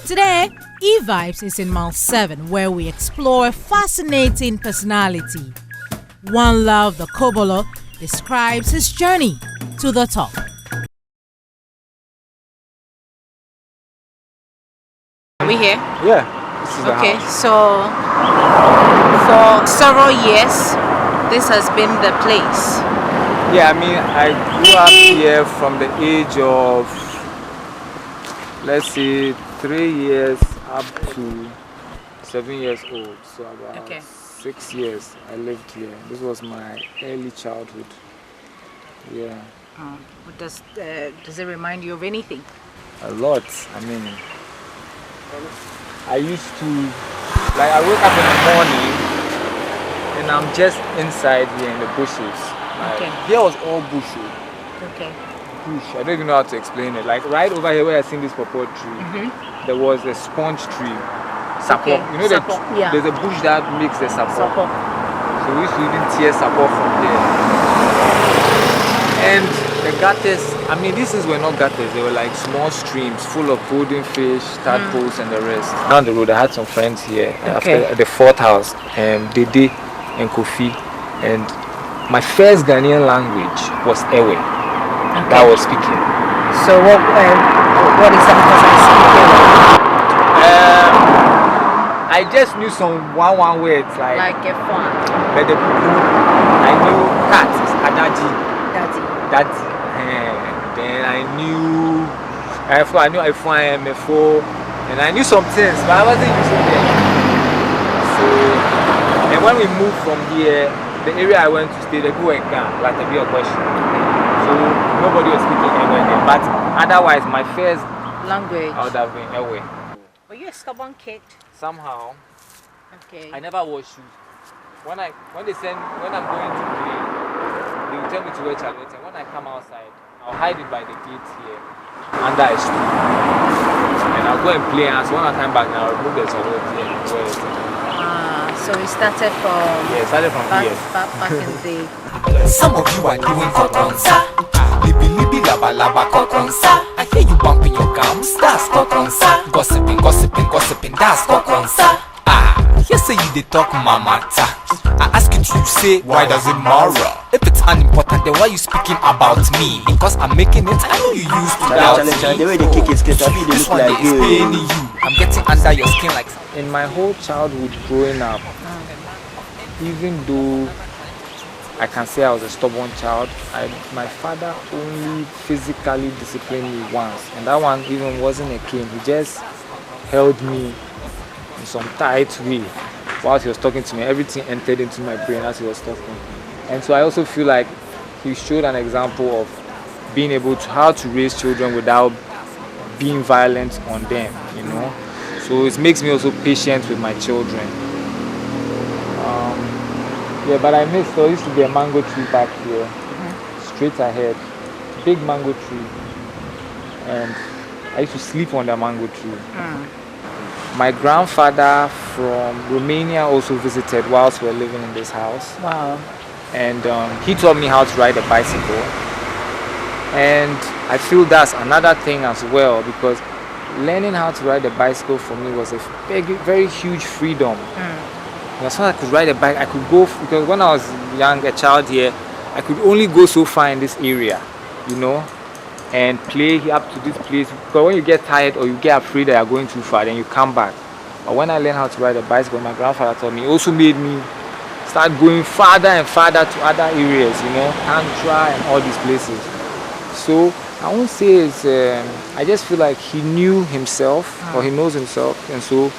Today, E-Vibes is in Mile 7, where we explore a fascinating personality. Wanluv the Kobolo describes his journey to the top. Are we here? Yeah, this is the house. So for several years, this has been the place. Yeah, I mean, I grew up here from the age of, let's say, 3 years up to 7 years old. So about 6 years I lived here. This was my early childhood. Yeah. Does it remind you of anything? A lot. I mean, I used to, like, I wake up in the morning and I'm just inside here in the bushes. Like, here was all bush. Okay. Bush. I don't even know how to explain it. Like right over here where I seen this purple tree, there was a sponge tree. Support. You know, there's a bush that makes the support. So we used to even tear support from there. And the gutters, I mean, these things were not gutters, they were like small streams full of golden fish, tadpoles, and the rest. Down the road, I had some friends here after the fourth house, Dede and Kofi. And my first Ghanaian language was Ewe. That I was speaking. So what is that? Because I speak I just knew some one words like a fun. But I knew cat is Adaji. Daddy. Then I knew IMFO, and I knew some things, but I wasn't using them. So, and when we moved from here, the area I went to stay, the people were gone, like to be a question. So nobody was speaking anywhere, but otherwise my first language I would have been away. Were you a stubborn kid? Somehow. Okay. I never wore shoes. When I'm going to play, they will tell me to wear charlotte, and when I come outside, I'll hide it by the gate here under a stool. And I'll go and play, and so when I come back, I'll remove the charlotte here and wear it. So it started from here. Back in the day. Some of you are doing kokonsa. Libi laba laba kokonsa. I hear you bumping your gums. That's kokonsa. Gossiping. That's kokonsa. Here say you they talk mamata. I ask you to say why does it matter? If it's unimportant, then why you speaking about me? Because I'm making it. I know you used to doubt me. The way they kick it, This one is paying you. I'm getting under your skin like. In my whole childhood growing up, even though I can say I was a stubborn child, my father only physically disciplined me once, and that one even wasn't a cane. He just held me in some tight way whilst he was talking to me. Everything entered into my brain as he was talking, and so I also feel like he showed an example of being able to how to raise children without being violent on them, you know. So it makes me also patient with my children. Yeah, but I missed, there used to be a mango tree back here, straight ahead, big mango tree, and I used to sleep on the mango tree. My grandfather from Romania also visited whilst we were living in this house. Wow. And he taught me how to ride a bicycle. And I feel that's another thing as well, because learning how to ride a bicycle for me was a very huge freedom. As far as I could ride a bike, I could go, because when I was young, a child here, I could only go so far in this area, you know, and play up to this place. Because when you get tired or you get afraid that you're going too far, then you come back. But when I learned how to ride a bicycle, my grandfather taught me, it also made me start going farther and farther to other areas, you know, Tantra and all these places. So I won't say it's, I just feel like he knew himself, or he knows himself, and so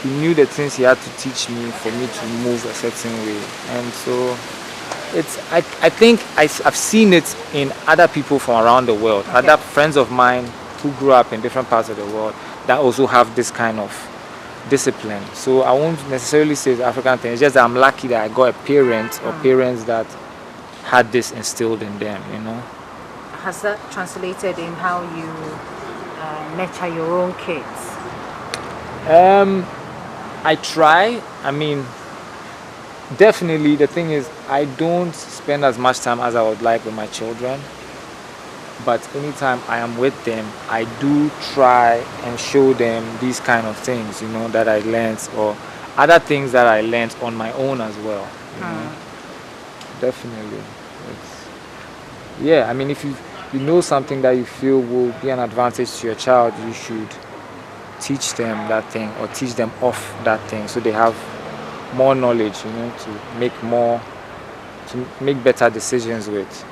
he knew the things he had to teach me for me to move a certain way. And so it's, I think I've seen it in other people from around the world, other friends of mine who grew up in different parts of the world that also have this kind of discipline. So I won't necessarily say it's an African thing, it's just that I'm lucky that I got a parent or parents that had this instilled in them, you know. Has that translated in how you nurture your own kids? I try. I mean, definitely the thing is I don't spend as much time as I would like with my children, but anytime I am with them, I do try and show them these kind of things, that I learned, or other things that I learned on my own as well. Definitely. I mean, if you know something that you feel will be an advantage to your child, you should teach them that thing, or teach them off that thing, so they have more knowledge, to make better decisions with.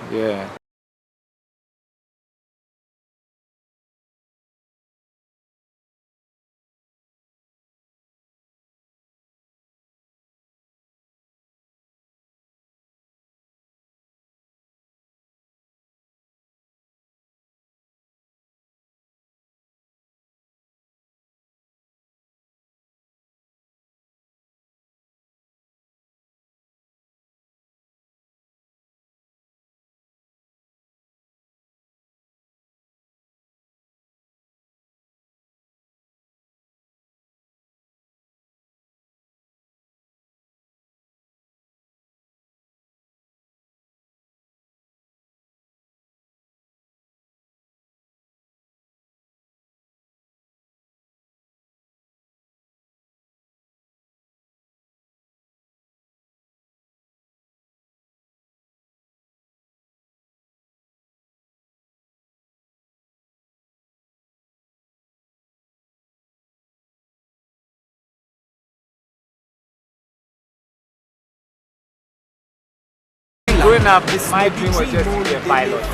Growing up, my dream was just to be a pilot.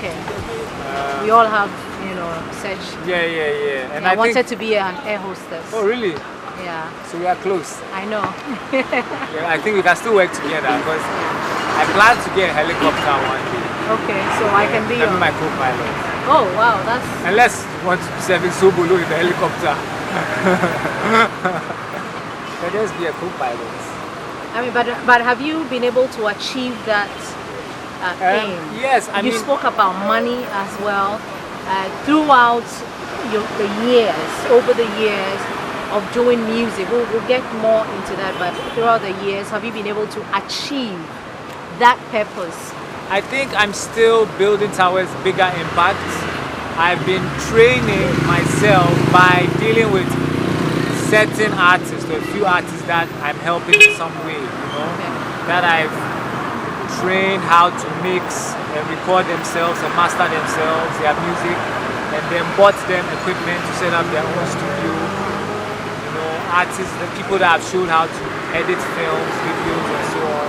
Okay. We all have, such. Yeah. And I wanted to be an air hostess. Oh, really? Yeah. So we are close. I know. I think we can still work together, because I plan to get a helicopter one day. Okay, so I can be my co-pilot. Oh, wow, that's... Unless you want to be serving Sobolo in the helicopter. Can just be a co-pilot. I mean, but have you been able to achieve that aim? Yes, you spoke about money as well. Throughout the years, over the years of doing music, we'll get more into that, but throughout the years, have you been able to achieve that purpose? I think I'm still building towards bigger impact. I've been training myself by dealing with certain artists, or a few artists that I'm helping in some way, that I've trained how to mix and record themselves and master themselves, their music, and then bought them equipment to set up their own studio. Artists, the people that I've shown how to edit films, videos, and so on.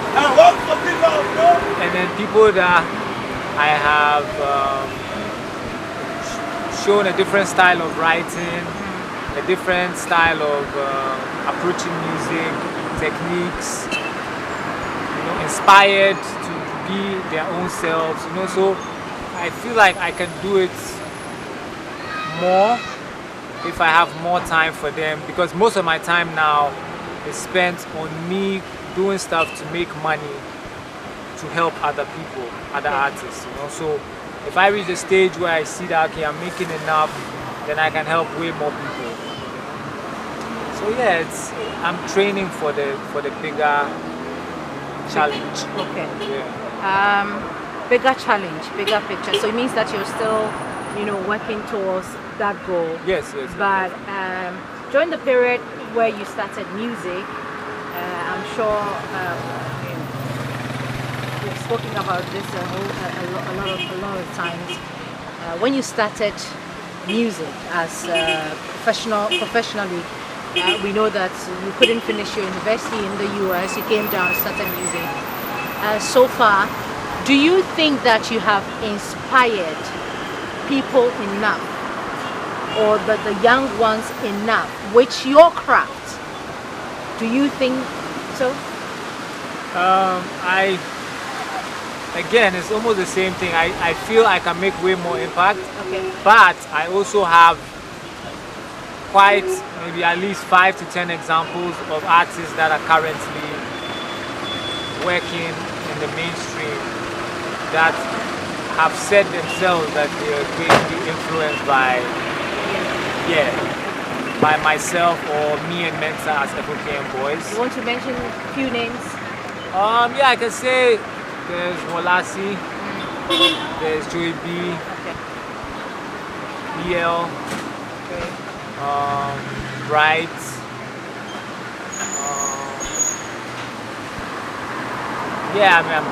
And then people that I have shown a different style of writing, a different style of approaching music, techniques, inspired to be their own selves, so I feel like I can do it more if I have more time for them, because most of my time now is spent on me doing stuff to make money to help other people, other artists, so if I reach a stage where I see that, okay, I'm making enough, then I can help way more people. So yeah, I'm training for the bigger challenge. Okay. Yeah. Bigger challenge, bigger picture. So it means that you're still, working towards that goal. Yes. But during the period where you started music, I'm sure we've spoken about this a lot of times. When you started music as professionally, we know that you couldn't finish your university in the US. You came down and started music. So far, do you think that you have inspired people enough, or the young ones enough with your craft? Do you think so? Again, it's almost the same thing. I feel I can make way more impact. Okay. But I also have quite maybe at least 5 to 10 examples of artists that are currently working in the mainstream that have said themselves that they are greatly influenced by myself or me and Mensa as FOKM boys. You want to mention a few names? I can say there's Molasi, There's Joy B, Okay. BL, Okay. Bright. Yeah, I mean,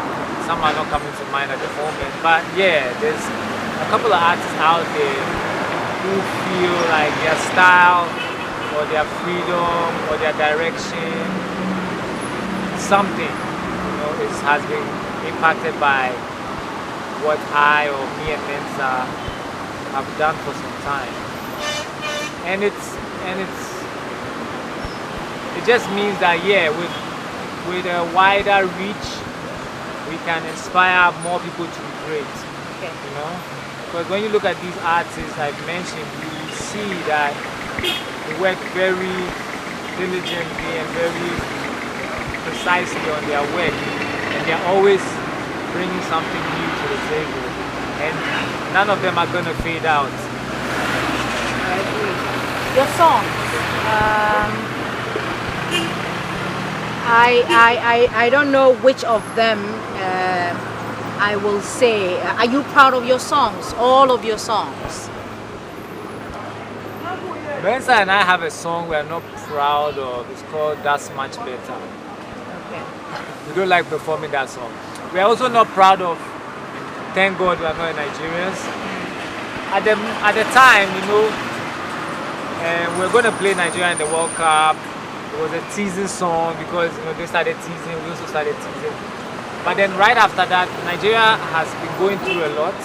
some are not coming to mind at the moment, but yeah, there's a couple of artists out there who feel like their style or their freedom or their direction, something, has been impacted by what I or me and Mensa have done for some time, and it just means that yeah, with a wider reach, we can inspire more people to be great. Okay. Because when you look at these artists I've mentioned, you see that they work very diligently and very precisely on their work, and they're always bringing something new to the table, and none of them are going to fade out. I agree. Your songs. I don't know which of them I will say. Are you proud of your songs? All of your songs? Mensa and I have a song we're not proud of. It's called That's Much Better. Okay. We don't like performing that song. We're also not proud of Thank God We're Not Nigerians. At the time, we're going to play Nigeria in the World Cup. It was a teasing song because they started teasing, we also started teasing. But then right after that, Nigeria has been going through a lot,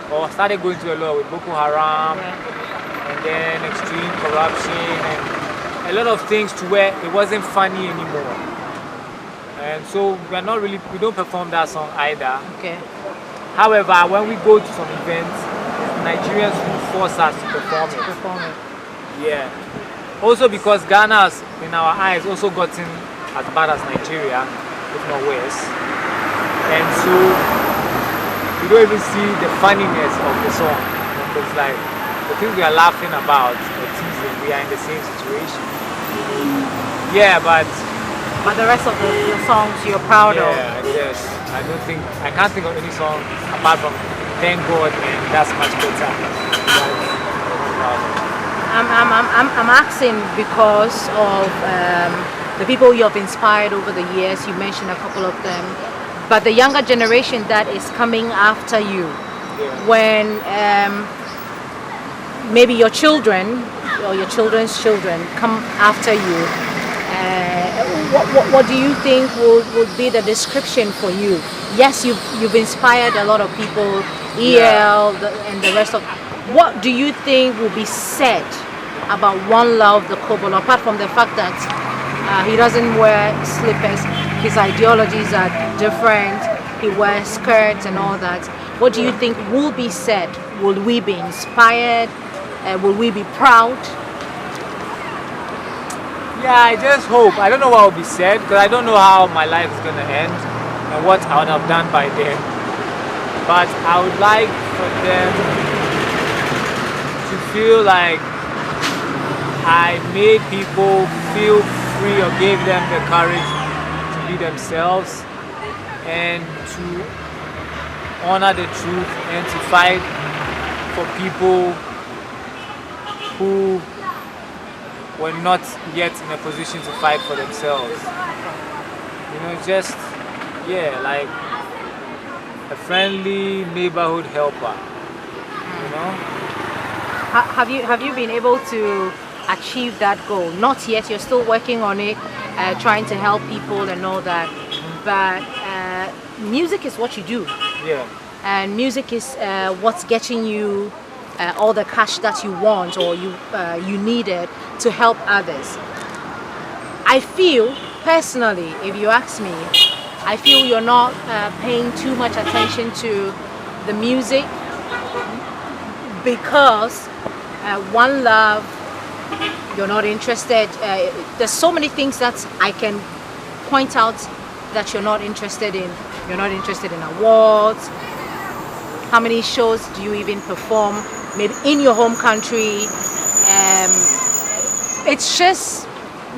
or started going through a lot with Boko Haram, and then extreme corruption, and a lot of things to where it wasn't funny anymore. And so we don't perform that song either. Okay. However, when we go to some events, Nigerians who force us to perform it. Yeah. Also because Ghana has, in our eyes, also gotten as bad as Nigeria, if not worse. And so we don't even see the funniness of the song. It's like the things we are laughing about or teasing, we are in the same situation. Yeah, but the rest of your songs you're proud of? Yeah, yes. I can't think of any song apart from Thank God and That's Much Better. I'm asking because of the people you have inspired over the years. You mentioned a couple of them, but the younger generation that is coming after you, when maybe your children or your children's children come after you, what do you think would be the description for you? Yes, you've inspired a lot of people, EL and the rest of. What do you think will be said about Wanluv the Kobolo, apart from the fact that he doesn't wear slippers, his ideologies are different, he wears skirts and all that? What do you think will be said? Will we be inspired? Will we be proud? Yeah, I just hope. I don't know what will be said because I don't know how my life is going to end and what I would have done by then. But I would like for them to feel like I made people feel free or gave them the courage to be themselves and to honor the truth and to fight for people who were not yet in a position to fight for themselves. Like a friendly neighborhood helper. Have you been able to achieve that goal? Not yet. You're still working on it, trying to help people and all that. But music is what you do. Yeah. And music is what's getting you all the cash that you want or you needed to help others. I feel personally, if you ask me, I feel you're not paying too much attention to the music because Wanluv, you're not interested. There's so many things that I can point out that you're not interested in. You're not interested in awards. How many shows do you even perform? Maybe in your home country. It's just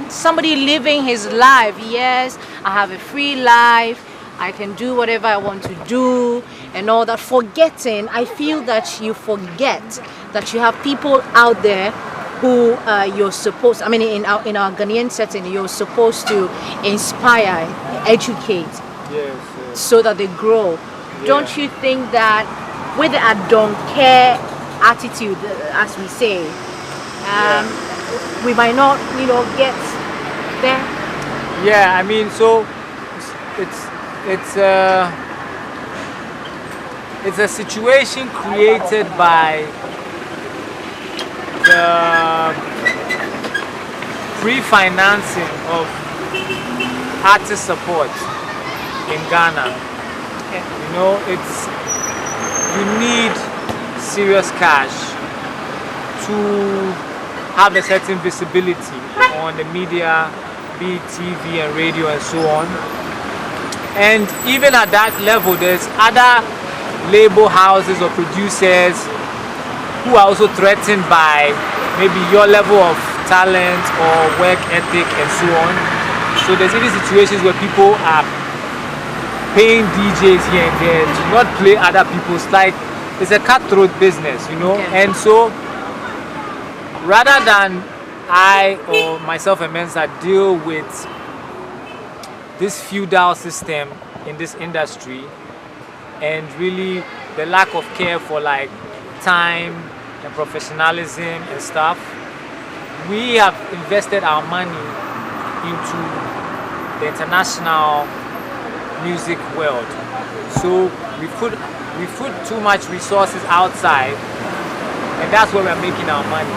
somebody living his life. Yes, I have a free life. I can do whatever I want to do and all that. Forgetting, I feel that you forget that you have people out there who you're supposed, I mean, in our Ghanaian setting, you're supposed to inspire, educate, Yes. so that they grow. Yeah. Don't you think that with the I don't care attitude, as we say, we might not, get there? Yeah, I mean, so it's a situation created by the pre-financing of artist support in Ghana. Okay. You need serious cash to have a certain visibility on the media, be it TV and radio and so on. And even at that level, there's other label houses or producers who are also threatened by maybe your level of talent or work ethic and so on. So there's even situations where people are paying DJs here and there to not play other people's, like it's a cutthroat business, Okay. And so rather than I or myself and Mensa deal with this feudal system in this industry and really the lack of care for like time and professionalism and stuff, we have invested our money into the international music world. So we put too much resources outside, and that's where we're making our money.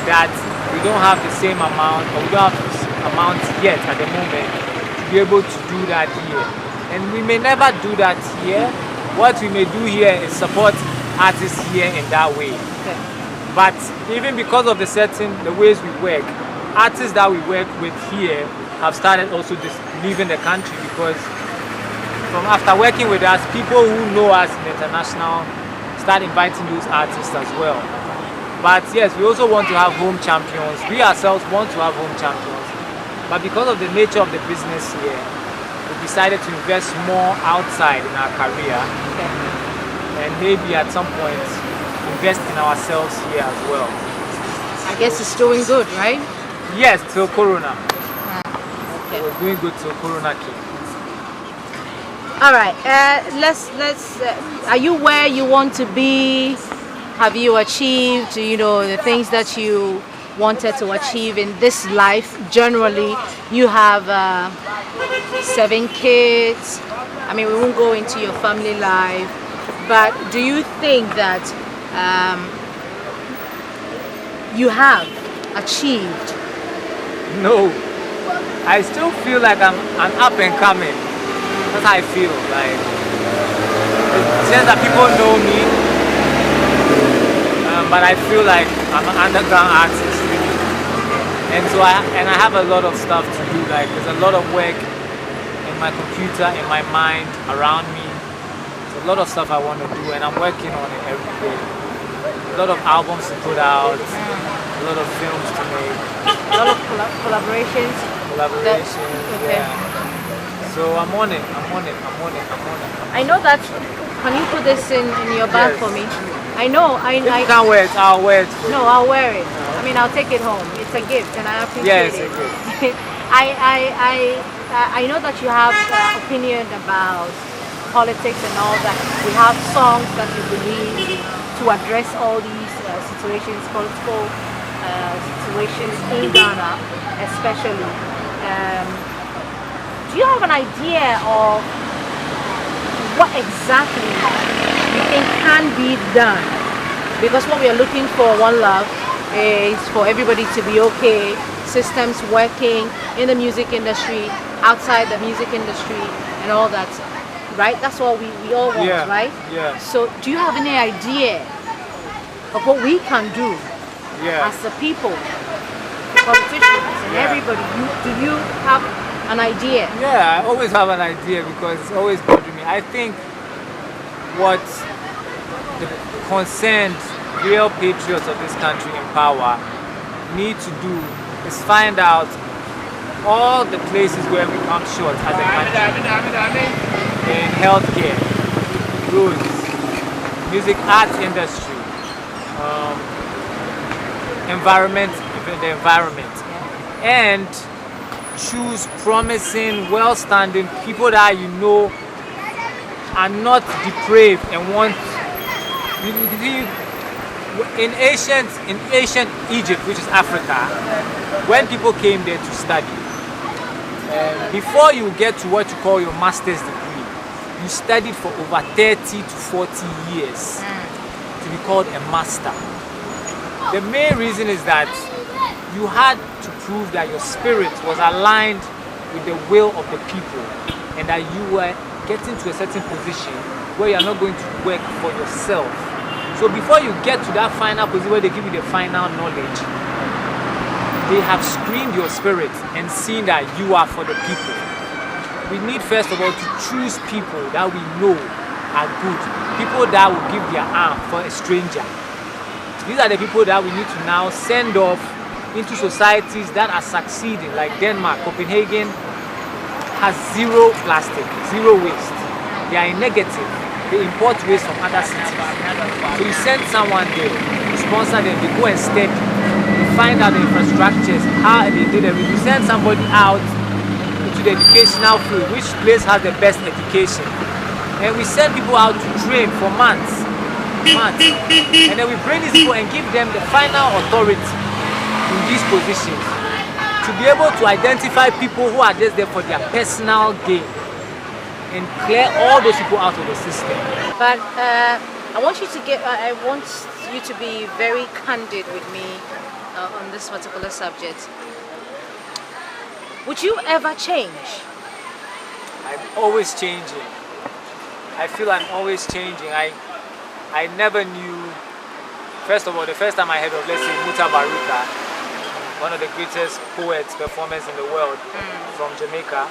That we don't have the same amount, or we don't have this amount yet at the moment to be able to do that here. And we may never do that here. What we may do here is support artists here in that way. Okay. But even because of the ways we work, artists that we work with here have started also leaving the country, because from after working with us, people who know us in the international start inviting those artists as well. But yes, we also want to have home champions. We ourselves want to have home champions. But because of the nature of the business here, we decided to invest more outside in our career. Okay. And maybe at some point invest in ourselves here as well. I guess it's doing good, right? Yes, till Corona. Okay. It was doing good till Corona came. All right. Let's. Are you where you want to be? Have you achieved, the things that you wanted to achieve in this life? Generally, you have 7 kids. I mean, we won't go into your family life, but do you think that you have achieved? No, I still feel like I'm up and coming. That's how I feel. Like, it says that people know me, but I feel like I'm an underground artist, really. And so I have a lot of stuff to do. Like, there's a lot of work in my computer, in my mind, around me. There's a lot of stuff I want to do, and I'm working on it every day. A lot of albums to put out, a lot of films to make. A lot of collaborations. Okay. Yeah. So I'm on it. I know that. Can you put this in your bag Yes. for me? I know. If you can't wear it, I'll wear it for you. No, I'll wear it. I mean, I'll take it home. It's a gift, and I appreciate Yes, it. it is. I know that you have opinion about politics and all that. We have songs that you believe to address all these situations, political situations in Ghana, especially. Do you have an idea of what exactly you think can be done? Because what we are looking for, Wanluv, is for everybody to be okay, systems working in the music industry, outside the music industry, and all that, right? That's what we all want, Yeah, right? yeah. So do you have any idea of what we can do Yeah. as the people, politicians, and Yeah. everybody? Do you have an idea? Yeah, I always have an idea because it's always bothered me. I think what the concerned real patriots of this country in power need to do is find out all the places where we come short as a country. In healthcare, roads, music arts industry, the environment, and choose promising, well-standing people that you know are not depraved and want. In ancient Egypt, which is Africa, when people came there to study, before you get to what you call your master's degree, you studied for over 30 to 40 years to be called a master. The main reason is that you had to prove that your spirit was aligned with the will of the people and that you were getting to a certain position where you are not going to work for yourself. So before you get to that final position where they give you the final knowledge, they have screened your spirit and seen that you are for the people. We need first of all to choose people that we know are good, people that will give their arm for a stranger. These are the people that we need to now send off into societies that are succeeding, like Denmark. Copenhagen has zero plastic, zero waste. They are in negative. They import waste from other cities. So you send someone there, you sponsor them, they go and study, you find out the infrastructures, how they did everything. You send somebody out into the educational field, which place has the best education. And we send people out to train for months. And then we bring these people and give them the final authority in these positions to be able to identify people who are just there for their personal gain and clear all those people out of the system. But I want you to be very candid with me on this particular subject. Would you ever change? I'm always changing. I feel I'm always changing. I never knew. First of all, the first time I heard of, let's say, Muta Baruka, one of the greatest poets, performers in the world, from Jamaica.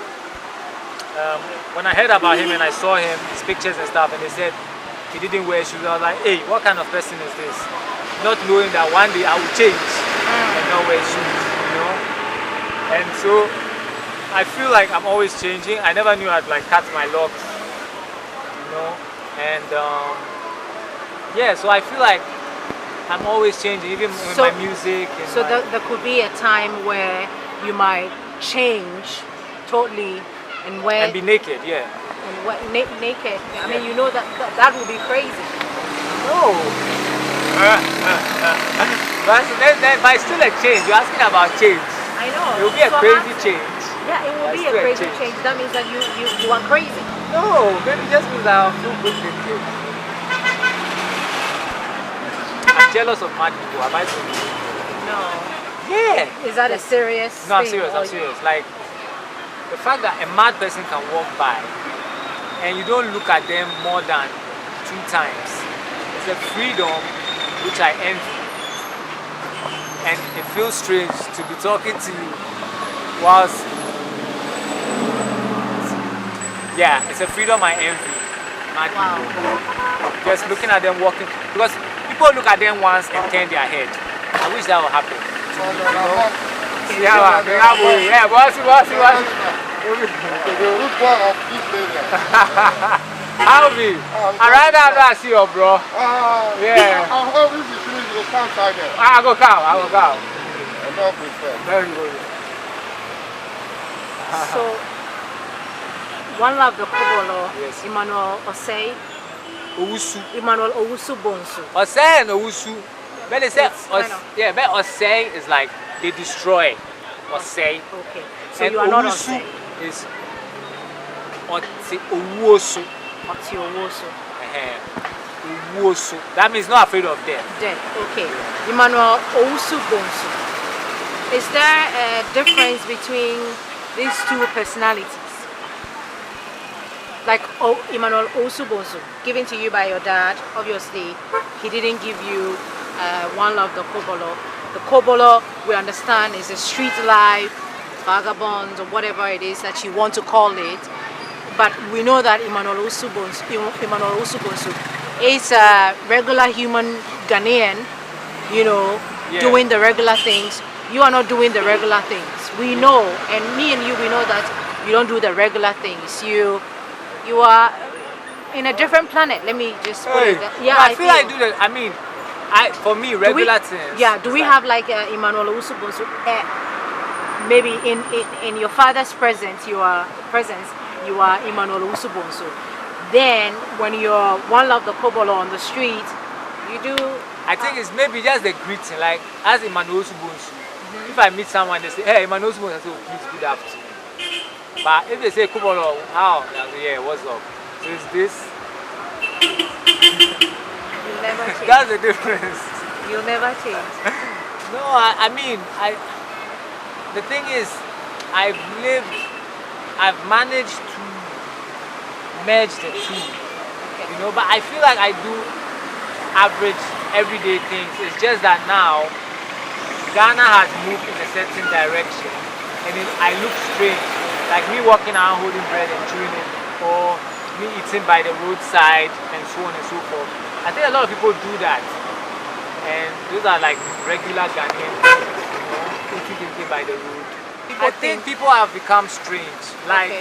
When I heard about him and I saw him, his pictures and stuff, and they said he didn't wear shoes, I was like, hey, what kind of person is this? Not knowing that one day I will change and not wear shoes, you know? And so I feel like I'm always changing. I never knew I'd like cut my locks, you know? And yeah, so I feel like I'm always changing, even with my music. So there could be a time where you might change totally and wear... And be naked, yeah. And wear, naked. I mean, you know that would be crazy. No. But it's still a change. You're asking about change. I know. It will be a crazy change. Yeah, it will be a crazy change. That means that you are crazy. No, maybe just means I'll feel good with you. I'm jealous of mad people. Am I so? No. Yeah. Is that a serious No, I'm thing? serious. I'm serious. Like, the fact that a mad person can walk by and you don't look at them more than 2 times. It's a freedom which I envy. And it feels strange to be talking to you whilst... Yeah, it's a freedom I envy. Mad people. Just looking at them walking. Because people look at them once and turn their head. I wish that would happen. Yeah, boss. How be? Right now I see you, bro. Yeah. How is it finish the camp side there? I go cow. Very good. So, Wanluv the Kobolo, Yes. Emmanuel Osei, Owusu. Emmanuel Owusu Bonsu. Osei and Owusu. But they say, It's kind of- yeah, but Osei is like they destroy. Osei. Okay. So And you are not Owusu Osei. is Owusu. Oti Owusu. Owusu. That means not afraid of death. Dead. Okay. Emmanuel Owusu Bonsu. Is there a difference between these two personalities? Like Emmanuel Owusu Bonsu, given to you by your dad, obviously, he didn't give you Wanluv the Kobolo. The Kobolo, we understand, is a street life, vagabond, or whatever it is that you want to call it. But we know that Emmanuel Owusu Bonsu is a regular human Ghanaian, you know, Yeah. doing the regular things. You are not doing the regular things. we know, and me and you, we know that you don't do the regular things. You are in a different planet. Let me just put it that. Yeah, I feel I do that. I mean, for me, regular things. Yeah, do we have like Emmanuel Usubonsu? Maybe in your father's presence, you are Emmanuel Usubonsu. Then when you're Wanluv the Kobolo on the street, you do. I think it's maybe just the greeting, like as Emmanuel Usubonsu. If I meet someone, they say, "Hey, Emmanuel Usubonsu," I say, "Oh, please, good afternoon." But if they say Kobolo, how? I say, "Yeah, what's up?" So it's this. You'll never change. That's the difference. You'll never change. No, I mean, the thing is, I've managed to merge the two, you know, but I feel like I do average everyday things. It's just that now, Ghana has moved in a certain direction, and I look strange, like me walking around holding bread and chewing it, or me eating by the roadside, and so on and so forth. I think a lot of people do that, and those are like regular Ghanaian things, you know, eating by the road. I think people have become strange. Like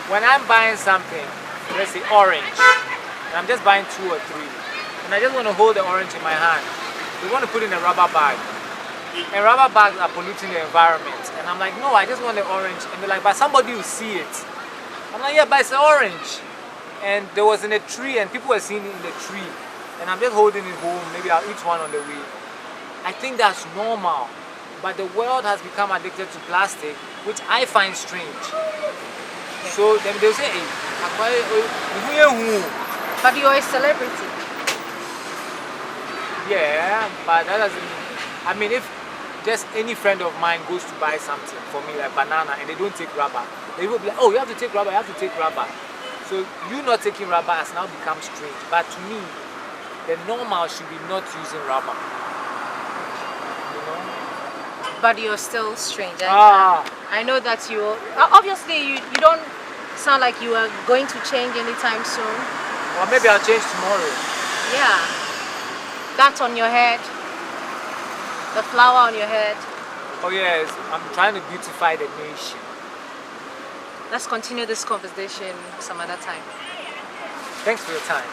when I'm buying something, let's say orange, and I'm just buying 2 or 3, and I just want to hold the orange in my hand. They want to put it in a rubber bag, and rubber bags are polluting the environment. And I'm like, no, I just want the orange. And they're like, but somebody will see it. I'm like, yeah, but it's an orange. And there was in a tree, and people were seeing it in the tree, and I'm just holding it home. Maybe I'll eat one on the way. I think that's normal. But the world has become addicted to plastic, which I find strange. So then they'll say, hey, but you're a celebrity. Yeah, but that doesn't mean, I mean, if just any friend of mine goes to buy something for me, like banana, and they don't take rubber, they will be like, oh, you have to take rubber, you have to take rubber. So you not taking rubber has now become strange. But to me, the normal should be not using rubber. But you're still strange. I know that you obviously you don't sound like you are going to change anytime soon. Or maybe I'll change tomorrow. Yeah. That's on your head. The flower on your head. Oh yes, I'm trying to beautify the nation. Let's continue this conversation some other time. Thanks for your time.